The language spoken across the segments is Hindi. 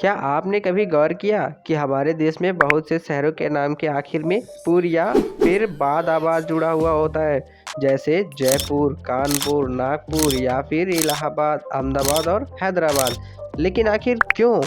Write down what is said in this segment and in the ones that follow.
क्या आपने कभी गौर किया कि हमारे देश में बहुत से शहरों के नाम के आखिर में पुर या फिर बाद आबाद जुड़ा हुआ होता है, जैसे जयपुर, कानपुर, नागपुर या फिर इलाहाबाद, अहमदाबाद और हैदराबाद। लेकिन आखिर क्यों?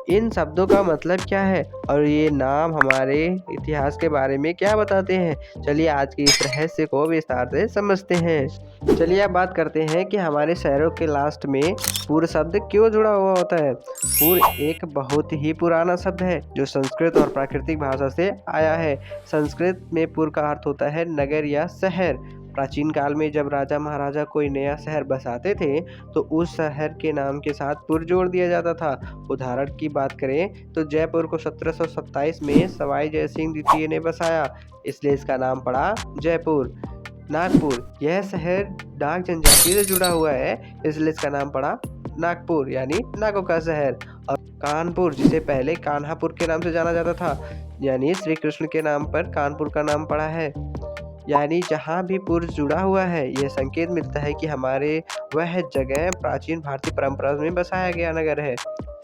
इन शब्दों का मतलब क्या है और ये नाम हमारे इतिहास के बारे में क्या बताते हैं? चलिए आज के इस रहस्य को विस्तार से समझते हैं। चलिए अब बात करते हैं कि हमारे शहरों के लास्ट में पूर शब्द क्यों जुड़ा हुआ होता है। पूर एक बहुत ही पुराना शब्द है जो संस्कृत और प्राकृतिक भाषा से आया है। संस्कृत में पुर का अर्थ होता है नगर या शहर। प्राचीन काल में जब राजा महाराजा कोई नया शहर बसाते थे तो उस शहर के नाम के साथ पुर जोड़ दिया जाता था। उदाहरण की बात करें तो जयपुर को 1727 में सवाई जय सिंह द्वितीय ने बसाया, इसलिए इसका नाम पड़ा जयपुर। नागपुर, यह शहर नाग जनजाति से जुड़ा हुआ है, इसलिए इसका नाम पड़ा नागपुर यानी नागों का शहर। और कानपुर, जिसे पहले कान्हापुर के नाम से जाना जाता था, यानी श्री कृष्ण के नाम पर कानपुर का नाम पड़ा है। यानी जहाँ भी पुर जुड़ा हुआ है, यह संकेत मिलता है कि हमारे वह जगह प्राचीन भारतीय परंपरा में बसाया गया नगर है।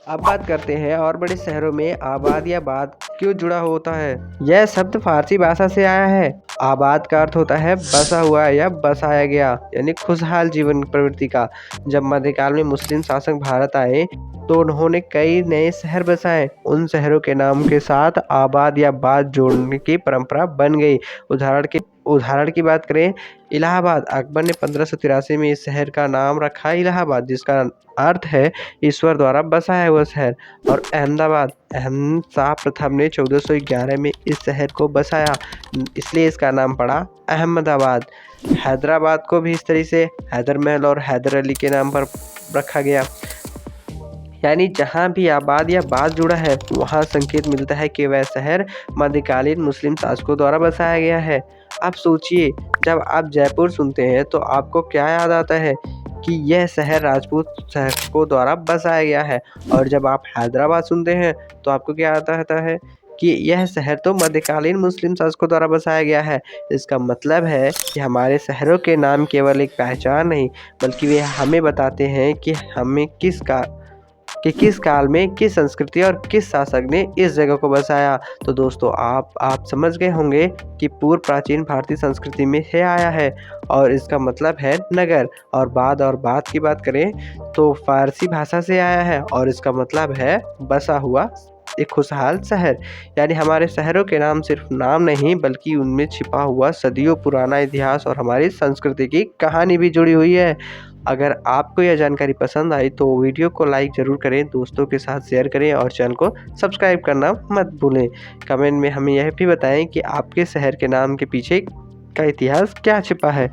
अब बात करते हैं और बड़े शहरों में आबाद या बाद क्यों जुड़ा होता है। यह शब्द फारसी भाषा से आया है। आबाद का अर्थ होता है बसा हुआ या बसाया गया, यानी खुशहाल जीवन प्रवृत्ति का। जब मध्यकाल में मुस्लिम शासक भारत आए तो उन्होंने कई नए शहर बसाए। उन शहरों के नाम के साथ आबाद या बाद जोड़ने की परंपरा बन गई। उदाहरण की बात करें, इलाहाबाद, अकबर ने 1583 में इस शहर का नाम रखा इलाहाबाद, जिसका अर्थ है ईश्वर द्वारा बसाया हुआ शहर। और अहमदाबाद, अहमद शाह प्रथम ने 1411 में इस शहर को बसाया, इसलिए इसका नाम पड़ा अहमदाबाद। हैदराबाद को भी इस तरह से हैदर महल और हैदर अली के नाम पर रखा गया। यानी जहाँ भी आबाद या बाद जुड़ा है वहाँ संकेत मिलता है कि वह शहर मध्यकालीन मुस्लिम शासकों द्वारा बसाया गया है। अब सोचिए, जब आप जयपुर सुनते हैं तो आपको क्या याद आता है? कि यह शहर राजपूत शासकों द्वारा बसाया गया है। और जब आप हैदराबाद सुनते हैं तो आपको क्या आता है? कि यह शहर तो मध्यकालीन मुस्लिम शासकों द्वारा बसाया गया है। इसका मतलब है कि हमारे शहरों के नाम केवल एक पहचान नहीं, बल्कि वे हमें बताते हैं कि किस काल में किस संस्कृति और किस शासक ने इस जगह को बसाया। तो दोस्तों आप समझ गए होंगे कि पूर्व प्राचीन भारतीय संस्कृति में से आया है और इसका मतलब है नगर। और बाद की बात करें तो फारसी भाषा से आया है और इसका मतलब है बसा हुआ एक खुशहाल शहर। यानी हमारे शहरों के नाम सिर्फ नाम नहीं, बल्कि उनमें छिपा हुआ सदियों पुराना इतिहास और हमारी संस्कृति की कहानी भी जुड़ी हुई है। अगर आपको यह जानकारी पसंद आई तो वीडियो को लाइक ज़रूर करें, दोस्तों के साथ शेयर करें और चैनल को सब्सक्राइब करना मत भूलें। कमेंट में हमें यह भी बताएं कि आपके शहर के नाम के पीछे का इतिहास क्या छिपा है।